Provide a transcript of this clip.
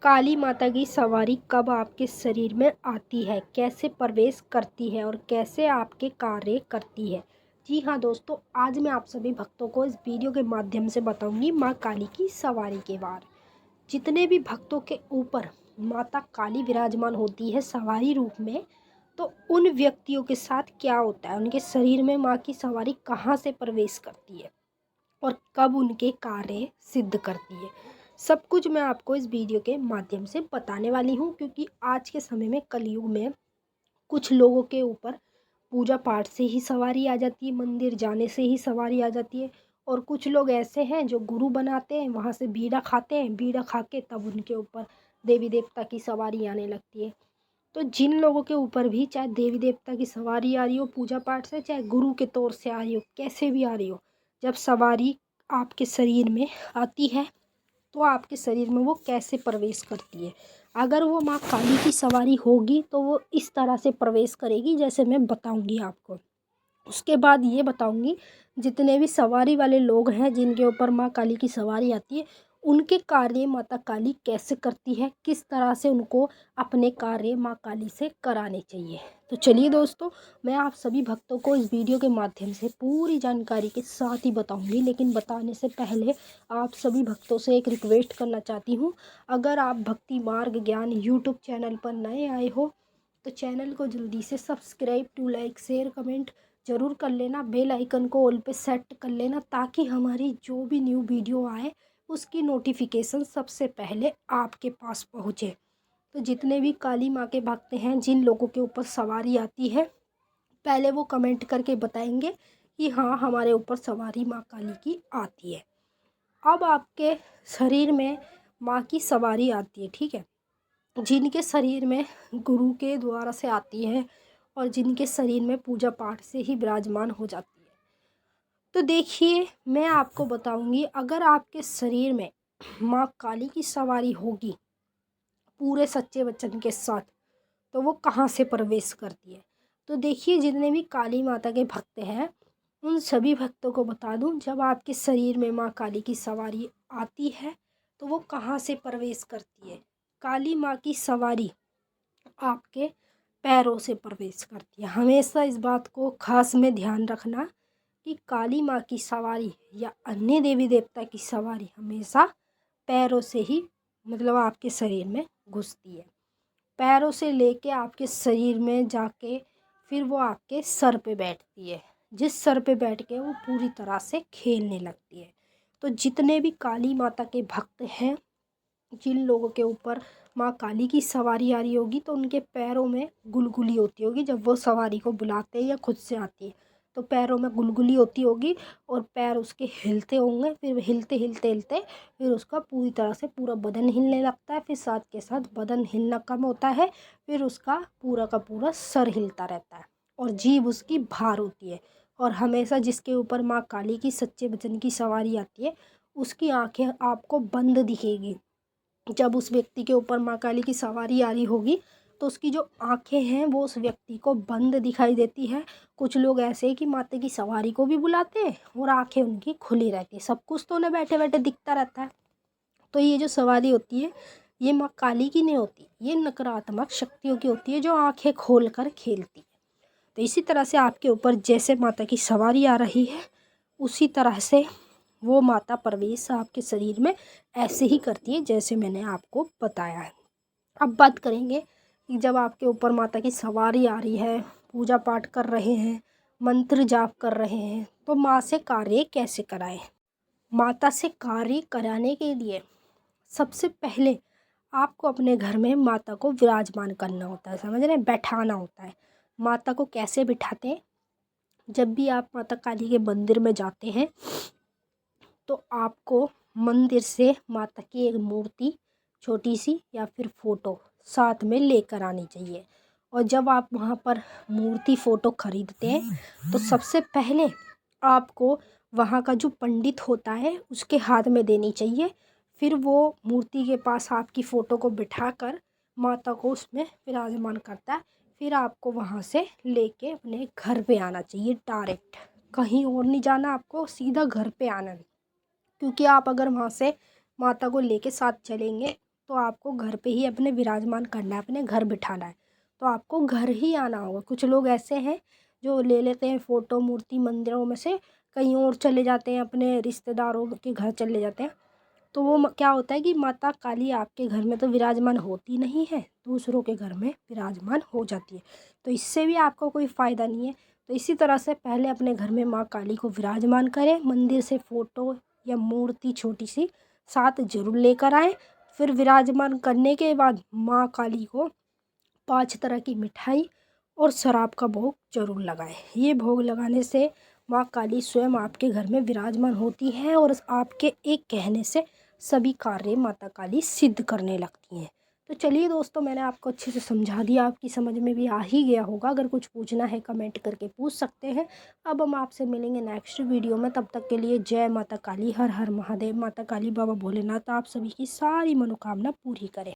काली माता की सवारी कब आपके शरीर में आती है, कैसे प्रवेश करती है और कैसे आपके कार्य करती है। जी हाँ दोस्तों, आज मैं आप सभी भक्तों को इस वीडियो के माध्यम से बताऊंगी माँ काली की सवारी के बारे। जितने भी भक्तों के ऊपर माता काली विराजमान होती है सवारी रूप में, तो उन व्यक्तियों के साथ क्या होता है, उनके शरीर में माँ की सवारी कहाँ से प्रवेश करती है और कब उनके कार्य सिद्ध करती है, सब कुछ मैं आपको इस वीडियो के माध्यम से बताने वाली हूँ। क्योंकि आज के समय में कलयुग में कुछ लोगों के ऊपर पूजा पाठ से ही सवारी आ जाती है, मंदिर जाने से ही सवारी आ जाती है। और कुछ लोग ऐसे हैं जो गुरु बनाते हैं, वहाँ से बीड़ा खाते हैं, बीड़ा खा के तब उनके ऊपर देवी देवता की सवारी आने लगती है। तो जिन लोगों के ऊपर भी चाहे देवी देवता की सवारी आ रही हो पूजा पाठ से, चाहे गुरु के तौर से आ रही हो, कैसे भी आ रही हो, जब सवारी आपके शरीर में आती है तो आपके शरीर में वो कैसे प्रवेश करती है। अगर वो माँ काली की सवारी होगी तो वो इस तरह से प्रवेश करेगी जैसे मैं बताऊंगी आपको। उसके बाद ये बताऊंगी जितने भी सवारी वाले लोग हैं जिनके ऊपर माँ काली की सवारी आती है, उनके कार्य माता काली कैसे करती है, किस तरह से उनको अपने कार्य माँ काली से कराने चाहिए। तो चलिए दोस्तों, मैं आप सभी भक्तों को इस वीडियो के माध्यम से पूरी जानकारी के साथ ही बताऊंगी। लेकिन बताने से पहले आप सभी भक्तों से एक रिक्वेस्ट करना चाहती हूँ। अगर आप भक्ति मार्ग ज्ञान यूट्यूब चैनल पर नए आए हो तो चैनल को जल्दी से subscribe to like share comment ज़रूर कर लेना, बेल आइकन को ऑल पे सेट कर लेना, ताकि हमारी जो भी न्यू वीडियो आए उसकी नोटिफिकेशन सबसे पहले आपके पास पहुँचे। तो जितने भी काली माँ के भक्त हैं, जिन लोगों के ऊपर सवारी आती है, पहले वो कमेंट करके बताएंगे कि हाँ हमारे ऊपर सवारी माँ काली की आती है। अब आपके शरीर में माँ की सवारी आती है, ठीक है, जिनके शरीर में गुरु के द्वारा से आती है और जिनके शरीर में पूजा पाठ से ही विराजमान हो जाती है। तो देखिए, मैं आपको बताऊंगी, अगर आपके शरीर में माँ काली की सवारी होगी पूरे सच्चे वचन के साथ, तो वो कहाँ से प्रवेश करती है। तो देखिए, जितने भी काली माता के भक्त हैं उन सभी भक्तों को बता दूं, जब आपके शरीर में माँ काली की सवारी आती है तो वो कहाँ से प्रवेश करती है। काली माँ की सवारी आपके पैरों से प्रवेश करती है। हमेशा इस बात को खास में ध्यान रखना कि काली माँ की सवारी या अन्य देवी देवता की सवारी हमेशा पैरों से ही, मतलब आपके शरीर में घुसती है। पैरों से लेके आपके शरीर में जाके फिर वो आपके सर पे बैठती है, जिस सर पे बैठ के वो पूरी तरह से खेलने लगती है। तो जितने भी काली माता के भक्त हैं, जिन लोगों के ऊपर माँ काली की सवारी आ रही होगी, तो उनके पैरों में गुलगुली होती होगी। जब वो सवारी को बुलाते हैं या खुद से आती है तो पैरों में गुलगुली होती होगी और पैर उसके हिलते होंगे। फिर हिलते हिलते हिलते फिर उसका पूरी तरह से पूरा बदन हिलने लगता है। फिर साथ के साथ बदन हिलना कम होता है, फिर उसका पूरा का पूरा सर हिलता रहता है और जीभ उसकी भार होती है। और हमेशा जिसके ऊपर माँ काली की सच्चे वचन की सवारी आती है उसकी आंखें आपको बंद दिखेगी। जब उस व्यक्ति के ऊपर माँ काली की सवारी आ रही होगी तो उसकी जो आंखें हैं वो उस व्यक्ति को बंद दिखाई देती है। कुछ लोग ऐसे हैं कि माता की सवारी को भी बुलाते हैं और आंखें उनकी खुली रहती है, सब कुछ तो उन्हें बैठे बैठे दिखता रहता है। तो ये जो सवारी होती है ये माँ काली की नहीं होती, ये नकारात्मक शक्तियों की होती है जो आंखें खोल कर खेलती है। तो इसी तरह से आपके ऊपर जैसे माता की सवारी आ रही है उसी तरह से वो माता प्रवेश आपके शरीर में ऐसे ही करती है जैसे मैंने आपको बताया है। अब बात करेंगे कि जब आपके ऊपर माता की सवारी आ रही है, पूजा पाठ कर रहे हैं, मंत्र जाप कर रहे हैं, तो माँ से कार्य कैसे कराएं। माता से कार्य कराने के लिए सबसे पहले आपको अपने घर में माता को विराजमान करना होता है, समझ रहे हैं, बैठाना होता है। माता को कैसे बिठाते हैं, जब भी आप माता काली के मंदिर में जाते हैं तो आपको मंदिर से माता की एक मूर्ति छोटी सी या फिर फ़ोटो साथ में लेकर आनी चाहिए। और जब आप वहाँ पर मूर्ति फ़ोटो खरीदते हैं तो सबसे पहले आपको वहाँ का जो पंडित होता है उसके हाथ में देनी चाहिए। फिर वो मूर्ति के पास आपकी फ़ोटो को बिठाकर माता को उसमें विराजमान करता है। फिर आपको वहाँ से लेके अपने घर पे आना चाहिए डायरेक्ट, कहीं और नहीं जाना, आपको सीधा घर पे आना है। क्योंकि आप अगर वहाँ से माता को लेके साथ चलेंगे तो आपको घर पे ही अपने विराजमान करना है, अपने घर बिठाना है। तो आपको घर ही आना होगा। कुछ लोग ऐसे हैं जो ले लेते हैं फ़ोटो मूर्ति मंदिरों में से कहीं और चले जाते हैं, अपने रिश्तेदारों के घर चले जाते हैं। तो वो क्या होता है कि माता काली आपके घर में तो विराजमान होती नहीं है, दूसरों के घर में विराजमान हो जाती है। तो इससे भी आपको कोई फ़ायदा नहीं है। तो इसी तरह से पहले अपने घर में माँ काली को विराजमान करें, मंदिर से फ़ोटो या मूर्ति छोटी सी साथ ज़रूर लेकर आएँ। फिर विराजमान करने के बाद माँ काली को 5 तरह की मिठाई और शराब का भोग ज़रूर लगाएं। ये भोग लगाने से माँ काली स्वयं आपके घर में विराजमान होती हैं और आपके एक कहने से सभी कार्य माता काली सिद्ध करने लगती हैं। तो चलिए दोस्तों, मैंने आपको अच्छे से समझा दिया, आपकी समझ में भी आ ही गया होगा। अगर कुछ पूछना है कमेंट करके पूछ सकते हैं। अब हम आपसे मिलेंगे नेक्स्ट वीडियो में, तब तक के लिए जय माता काली, हर हर महादेव। माता काली बाबा भोलेनाथ आप सभी की सारी मनोकामना पूरी करें।